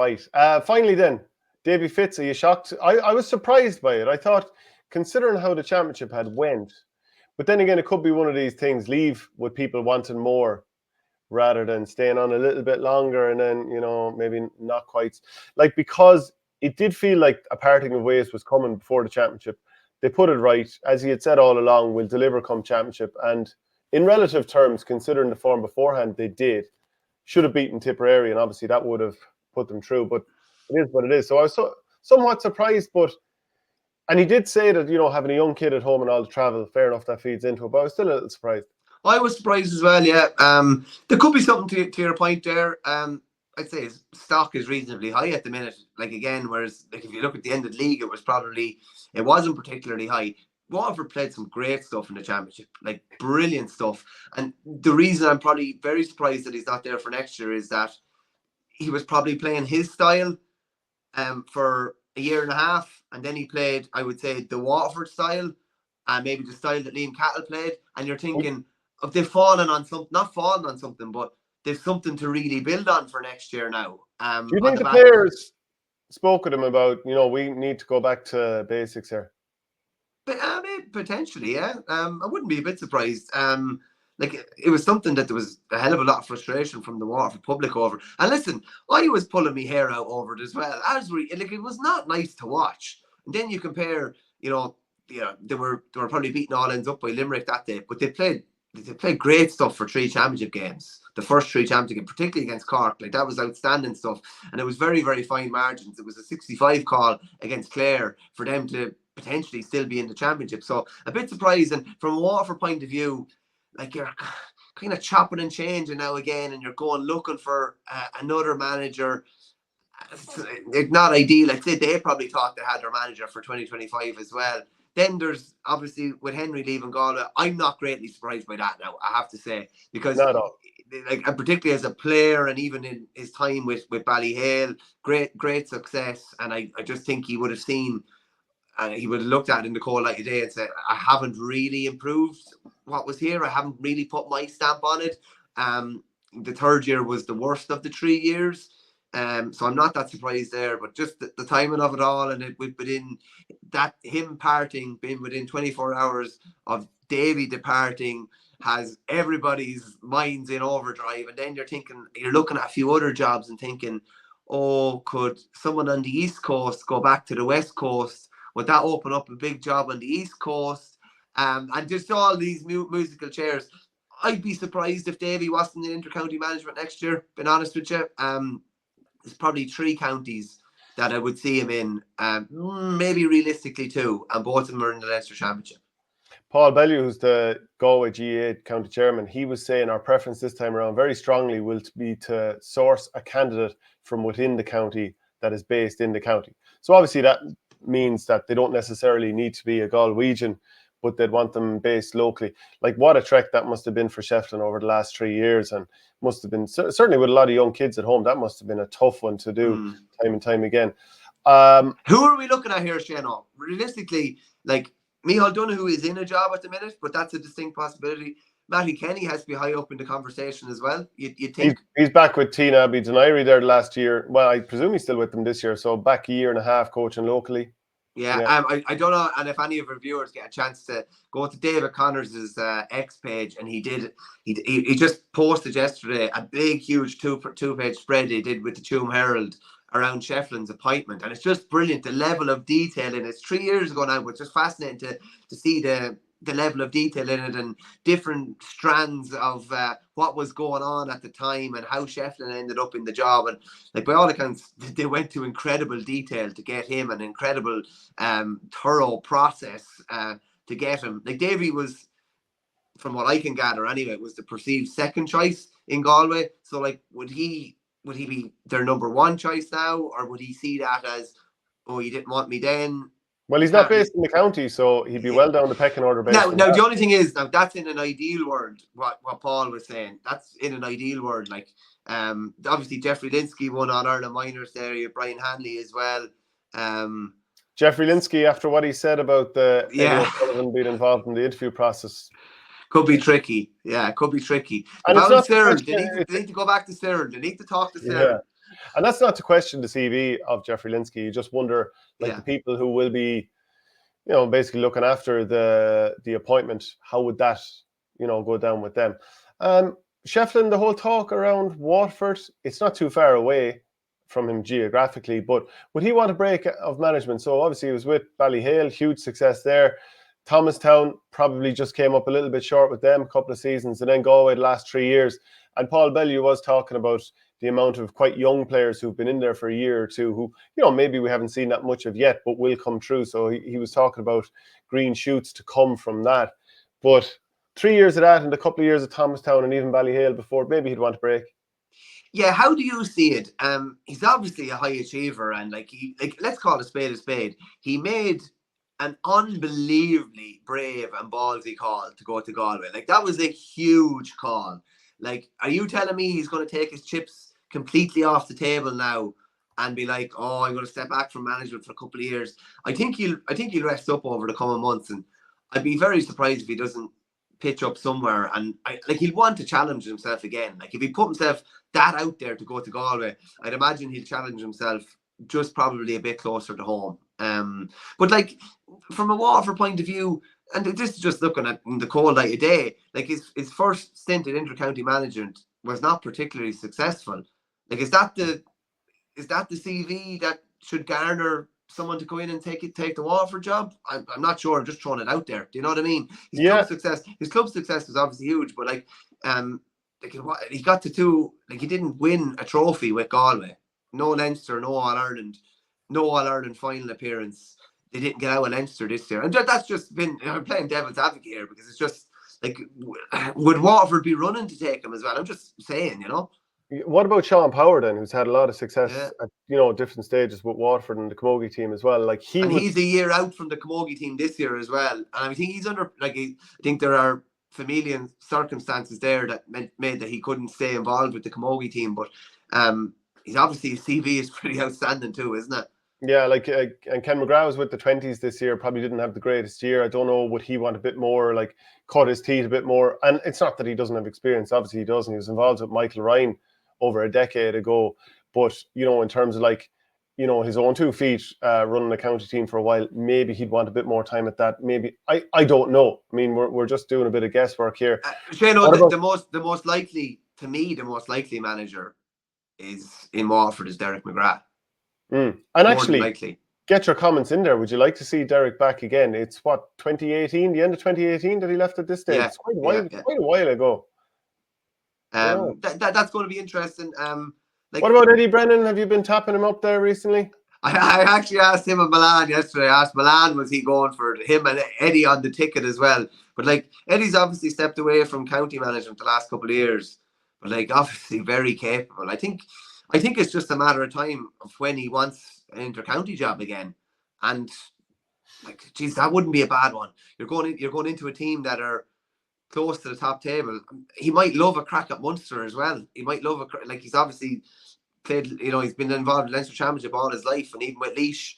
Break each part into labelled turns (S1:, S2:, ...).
S1: Right. Finally then, Davy Fitz, are you shocked? I was surprised by it. I thought, considering how the championship had went, but then again, it could be one of these things, leave with people wanting more rather than staying on a little bit longer and then, maybe not quite. Like, because it did feel like a parting of ways was coming before the championship. They put it right. As he had said all along, we'll deliver come championship. And in relative terms, considering the form beforehand, they did. Should have beaten Tipperary, and obviously that would have put them through. But it is what it is. So I was somewhat surprised, and he did say that, having a young kid at home and all the travel, fair enough, that feeds into it. But I was still a little surprised.
S2: I was surprised as well, yeah. There could be something to your point there. I'd say his stock is reasonably high at the minute. Like, again, whereas if you look at the end of the league, it wasn't particularly high. Waterford played some great stuff in the championship, like brilliant stuff. And the reason I'm probably very surprised that he's not there for next year is that he was probably playing his style for a year and a half, and then he played, I would say, the Waterford style, and maybe the style that Liam Cattle played. And you're thinking, if they've not fallen on something, but there's something to really build on for next year now.
S1: Do you think the players spoke with him about, we need to go back to basics here?
S2: But potentially, yeah. I wouldn't be a bit surprised. Like, it was something that there was a hell of a lot of frustration from the Waterford public over. And listen, I was pulling my hair out over it as well. It was not nice to watch. And then you compare, they were probably beating all ends up by Limerick that day, but they played great stuff for 3 championship games. The first 3 championship games, particularly against Cork, like that was outstanding stuff. And it was very, very fine margins. It was a 65 call against Clare for them to potentially still be in the championship. So a bit surprising from a Waterford point of view. Like, you're kind of chopping and changing now again, and you're going looking for another manager. It's not ideal. I'd say they probably thought they had their manager for 2025 as well. Then there's obviously with Henry leaving Galway, I'm not greatly surprised by that now, I have to say, because and particularly as a player and even in his time with Ballyhale, great success. And I just think he would have seen, and he would have looked at it in the cold light of day and said, I haven't really improved what was here. I haven't really put my stamp on it. The third year was the worst of the 3 years. So I'm not that surprised there, but just the timing of it all, and within that, him parting, being within 24 hours of Davy departing, has everybody's minds in overdrive. And then you're looking at a few other jobs and thinking, oh, could someone on the East Coast go back to the West Coast? Would that open up a big job on the East Coast? And just all these musical chairs. I'd be surprised if Davy wasn't in inter-county management next year, being honest with you. There's probably 3 counties that I would see him in, maybe realistically 2, and both of them are in the Leinster Championship.
S1: Paul Bellew, who's the Galway GAA county chairman, he was saying our preference this time around very strongly will be to source a candidate from within the county that is based in the county. So obviously that means that they don't necessarily need to be a Galwegian, but they'd want them based locally. Like, what a trek that must have been for Shefflin over the last 3 years, and must have been, certainly with a lot of young kids at home, that must have been a tough one to do time and time again.
S2: Who are we looking at here, Shano? Realistically, like, Micheál Donoghue is in a job at the minute, but that's a distinct possibility. Matty Kenny has to be high up in the conversation as well. You'd think
S1: he's back with Tina Abbey Donairi there last year. Well, I presume he's still with them this year, so back a year and a half coaching locally.
S2: Yeah. I don't know, and if any of our viewers get a chance to go to David Connors' X page, and he just posted yesterday a big, huge two-page spread he did with the Tuam Herald around Shefflin's appointment, and it's just brilliant, the level of detail in it. It's 3 years ago now, but it's just fascinating to see the level of detail in it and different strands of what was going on at the time and how Shefflin ended up in the job. And like, by all accounts, they went to incredible detail to get him, an incredible thorough process to get him. Like, Davy was, from what I can gather anyway, was the perceived second choice in Galway. So like, would he be their number 1 choice now, or would he see that as, oh, you didn't want me then?
S1: Well, he's not based in the county, so he'd be well down the pecking order.
S2: Now the only thing is, now that's in an ideal world, what Paul was saying. That's in an ideal world. Like, obviously Jeffrey Linsky won All Ireland Minors there. You have Brian Hanley as well.
S1: Jeffrey Linsky, after what he said about being involved in the interview process,
S2: could be tricky. Yeah, it could be tricky.
S1: And
S2: about Cyril, they need to go back to Cyril. They need to talk to Cyril.
S1: And that's not to question the CV of Jeffrey Linsky. You just wonder, like, the people who will be, basically looking after the appointment, how would that, go down with them? Shefflin, the whole talk around Waterford, it's not too far away from him geographically, but would he want a break of management? So obviously he was with Ballyhale, huge success there. Thomastown probably just came up a little bit short with them a couple of seasons, and then Galway the last 3 years. And Paul Bellew was talking about the amount of quite young players who've been in there for a year or two who, maybe we haven't seen that much of yet, but will come through. So he was talking about green shoots to come from that. But 3 years of that and a couple of years of Thomastown and even Ballyhale before, maybe he'd want a break.
S2: Yeah, how do you see it? He's obviously a high achiever, and let's call a spade. He made an unbelievably brave and ballsy call to go to Galway. Like, that was a huge call. Like, are you telling me he's going to take his chips completely off the table now and be like, oh, I'm going to step back from management for a couple of years? I think he'll rest up over the coming months, and I'd be very surprised if he doesn't pitch up somewhere. And he'll want to challenge himself again. Like, if he put himself that out there to go to Galway, I'd imagine he'll challenge himself just probably a bit closer to home. But like, from a Waterford point of view, and this is just looking at the cold light of day, like his first stint at inter-county management was not particularly successful. Like, is that the CV that should garner someone to go in and take the Waterford job? I'm not sure. I'm just throwing it out there. Do you know what I mean? His club success was obviously huge, but he got to two. Like, he didn't win a trophy with Galway. No Leinster, no All-Ireland, no All-Ireland final appearance. They didn't get out of Leinster this year. And that's just been, I'm playing devil's advocate here, because it's just like, would Waterford be running to take him as well? I'm just saying,
S1: What about Sean Power then, who's had a lot of success at different stages with Waterford and the Camogie team as well? Like,
S2: he's a year out from the Camogie team this year as well, and I think he's under I think there are familial circumstances there that made that he couldn't stay involved with the Camogie team. But he's obviously, his CV is pretty outstanding too, isn't it?
S1: Yeah, and Ken McGrath was with the 20s this year, probably didn't have the greatest year. I don't know, would he want a bit more, like, cut his teeth a bit more? And it's not that he doesn't have experience, obviously he doesn't. He was involved with Michael Ryan over a decade ago. But, in terms of his own 2 feet, running a county team for a while, maybe he'd want a bit more time at that. Maybe, I don't know. I mean, we're just doing a bit of guesswork here.
S2: Shane, the most likely manager is in Waterford is Derek McGrath.
S1: And actually, get your comments in there. Would you like to see Derek back again? It's 2018, the end of 2018 that he left at this stage. It's quite a while ago.
S2: That's going to be interesting.
S1: What about Eddie Brennan? Have you been tapping him up there recently?
S2: I actually asked him at Milan yesterday. I asked Milan, was he going for him and Eddie on the ticket as well? But Eddie's obviously stepped away from county management the last couple of years, but obviously very capable. I think it's just a matter of time of when he wants an inter-county job again. And geez, that wouldn't be a bad one. You're going into a team that are close to the top table. He might love a crack at Munster as well. He might love he's obviously played, he's been involved in Leinster Championship all his life, and even with Laois,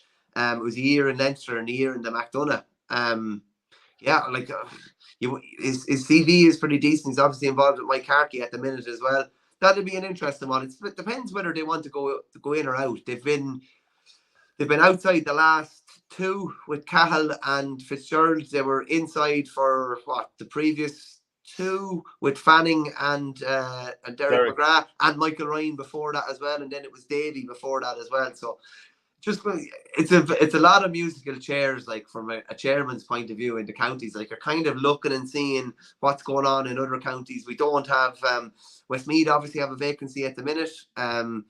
S2: it was a year in Leinster and a year in the McDonagh. His CV is pretty decent. He's obviously involved with Mike Carkey at the minute as well. That'll be an interesting one. It depends whether they want to go in or out. They've been outside the last 2 with Cahill and Fitzgerald. They were inside for the previous 2 with Fanning and Derek McGrath and Michael Ryan before that as well, and then it was Davy before that as well. So it's a lot of musical chairs, like, from a chairman's point of view in the counties. Like, you're kind of looking and seeing what's going on in other counties. We don't have Westmeath obviously have a vacancy at the minute. I'm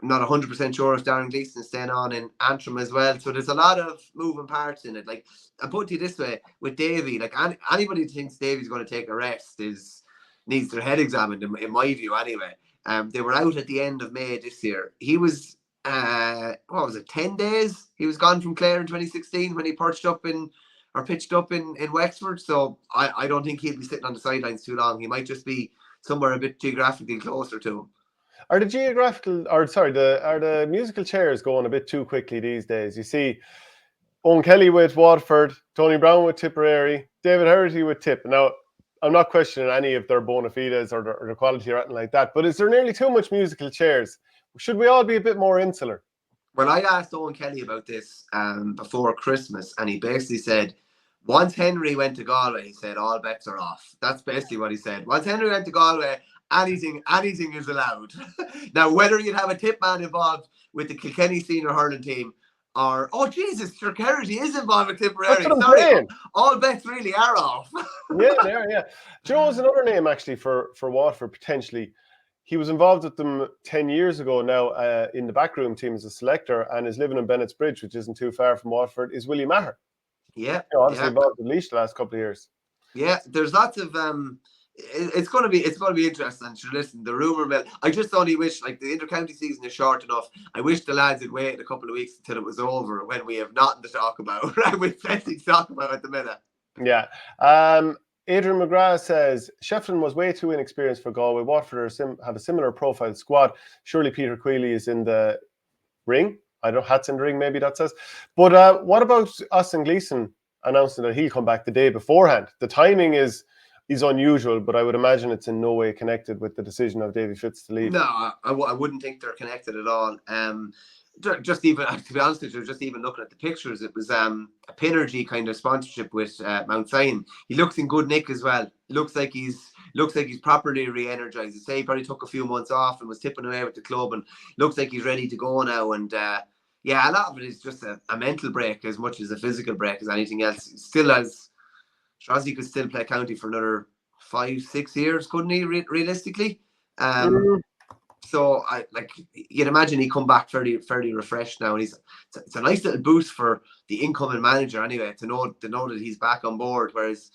S2: not 100% sure if Darren Gleeson is staying on in Antrim as well. So there's a lot of moving parts in it. Like, I put it this way, with Davy, like, anybody who thinks Davy's going to take a rest needs their head examined, in my view anyway. They were out at the end of May this year. He was 10 days he was gone from Clare in 2016 when he pitched up in Wexford. So I don't think he'll be sitting on the sidelines too long. He might just be somewhere a bit geographically closer to him.
S1: Are the musical chairs going a bit too quickly these days? You see Owen Kelly with Waterford, Tony Brown with Tipperary, David Herity with Tip. Now, I'm not questioning any of their bona fides or their quality or anything like that, but is there nearly too much musical chairs Should we all be a bit more insular?
S2: Well, I asked Owen Kelly about this before Christmas, and he basically said, once Henry went to Galway, he said all bets are off. That's basically what he said. Once Henry went to Galway, anything is allowed. Now, whether you'd have a tip man involved with the Kilkenny senior hurling team, or Jesus, sure, Kerry is involved with Tipperary.
S1: That's what I'm
S2: Sorry,
S1: saying.
S2: all bets really are off.
S1: Yeah. Joe's another name actually for Waterford potentially. He was involved with them 10 years ago now in the backroom team as a selector, and is living in Bennett's Bridge, which isn't too far from Waterford, is Willie Maher.
S2: Yeah.
S1: Obviously involved with Laois the last couple of years.
S2: Yeah, there's lots of it's going to be interesting. Sure, listen, the rumor mill. I just only wish, like, the intercounty season is short enough. I wish the lads had waited a couple of weeks until it was over, when we have nothing to talk about. Right, we've plenty to talk about at the minute.
S1: Yeah. Adrian McGrath says Shefflin was way too inexperienced for Galway. Waterford have a similar profile squad. Surely Peter Queally is in the ring. I don't know, hat's in the ring, maybe that says. But what about Austin Gleeson announcing that he'll come back the day beforehand? The timing is unusual, but I would imagine it's in no way connected with the decision of Davey Fitz to leave.
S2: No, I wouldn't think they're connected at all. Just even, to be honest with you, just even looking at the pictures, it was a Pinergy kind of sponsorship with Mount Sion. He looks in good nick as well. Looks like he's properly re-energized. Say he probably took a few months off and was tipping away with the club, and looks like he's ready to go now. And yeah, a lot of it is just a mental break as much as a physical break as anything else. Still, as Strozzi could still play county for another 5-6 years, couldn't he? Realistically. So you'd imagine he'd come back fairly refreshed now, and it's a nice little boost for the incoming manager anyway to know that he's back on board. Whereas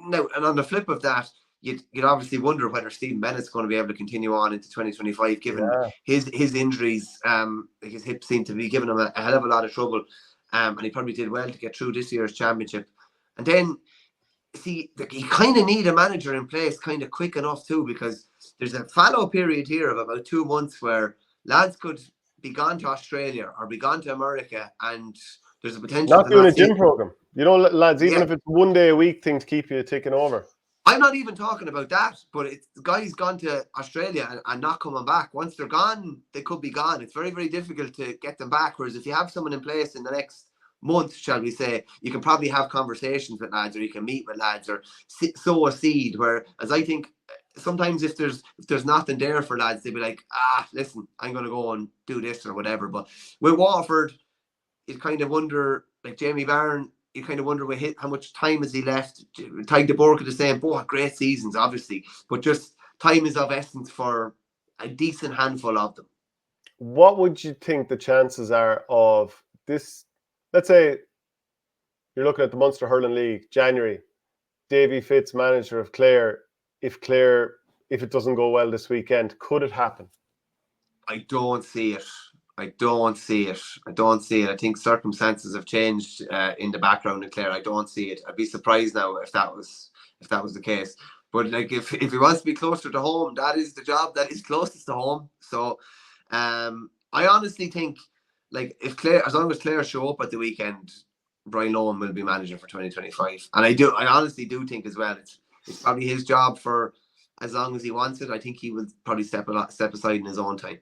S2: now, and on the flip of that, you'd obviously wonder whether Stephen Bennett's going to be able to continue on into 2025, given his injuries. His hips seem to be giving him a hell of a lot of trouble, and he probably did well to get through this year's championship. And then, see, you kind of need a manager in place kind of quick enough too, because there's a fallow period here of about 2 months where lads could be gone to Australia or be gone to America, and there's a potential
S1: not doing a gym program. You know, lads, even if it's 1 day a week thing to keep you ticking over.
S2: I'm not even talking about that, but it's the guys gone to Australia and not coming back. Once they're gone, they could be gone. It's very, very difficult to get them back. Whereas if you have someone in place in the next month, shall we say, you can probably have conversations with lads, or you can meet with lads, or sow a seed. Whereas I think sometimes if there's nothing there for lads, they'd be like, listen, I'm going to go and do this or whatever. But with Waterford, you kind of wonder, like Jamie Barron, you kind of wonder how much time has he left. Tyke de Bourke the same, both great seasons, obviously, but just time is of essence for a decent handful of them.
S1: What would you think the chances are of this? Let's say you're looking at the Munster Hurling League, January, Davy Fitz, manager of Clare. If it doesn't go well this weekend, could it happen?
S2: I don't see it. I think circumstances have changed in the background in Clare. I don't see it. I'd be surprised now if that was the case. But like if he wants to be closer to home, that is the job that is closest to home. So I honestly think, like, if Clare, as long as Clare show up at the weekend, Brian Lohan will be manager for 2025. And I honestly do think as well, it's probably his job for as long as he wants it. I think he will probably step aside in his own time.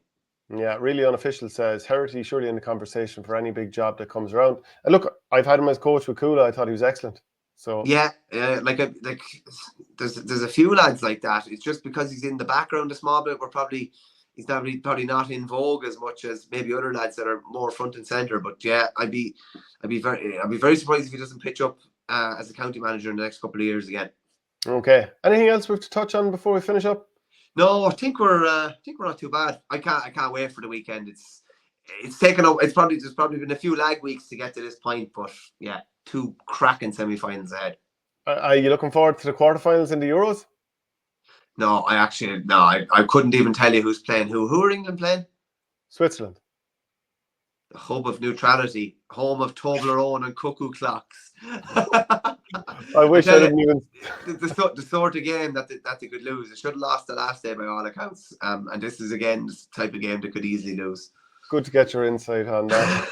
S1: Yeah, really unofficial says Herity surely in the conversation for any big job that comes around. And look, I've had him as coach with Kula. I thought he was excellent. So
S2: yeah, like there's a few lads like that. It's just because he's in the background a small bit. He's probably not in vogue as much as maybe other lads that are more front and center. But yeah, I'd be very surprised if he doesn't pitch up as a county manager in the next couple of years again. Okay.
S1: Anything else we have to touch on before we finish up?
S2: No, I think we're not too bad. I can't wait for the weekend. It's taken up. There's probably been a few lag weeks to get to this point, but yeah, 2 cracking semi-finals ahead.
S1: Are you looking forward to the quarterfinals in the Euros?
S2: No, I couldn't even tell you who's playing who. Who are England playing?
S1: Switzerland.
S2: The hub of neutrality, home of Toblerone and cuckoo clocks.
S1: I wish I didn't even.
S2: The sort of game that they could lose. They should have lost the last day by all accounts. And this is again the type of game they could easily lose.
S1: Good to get your insight on that.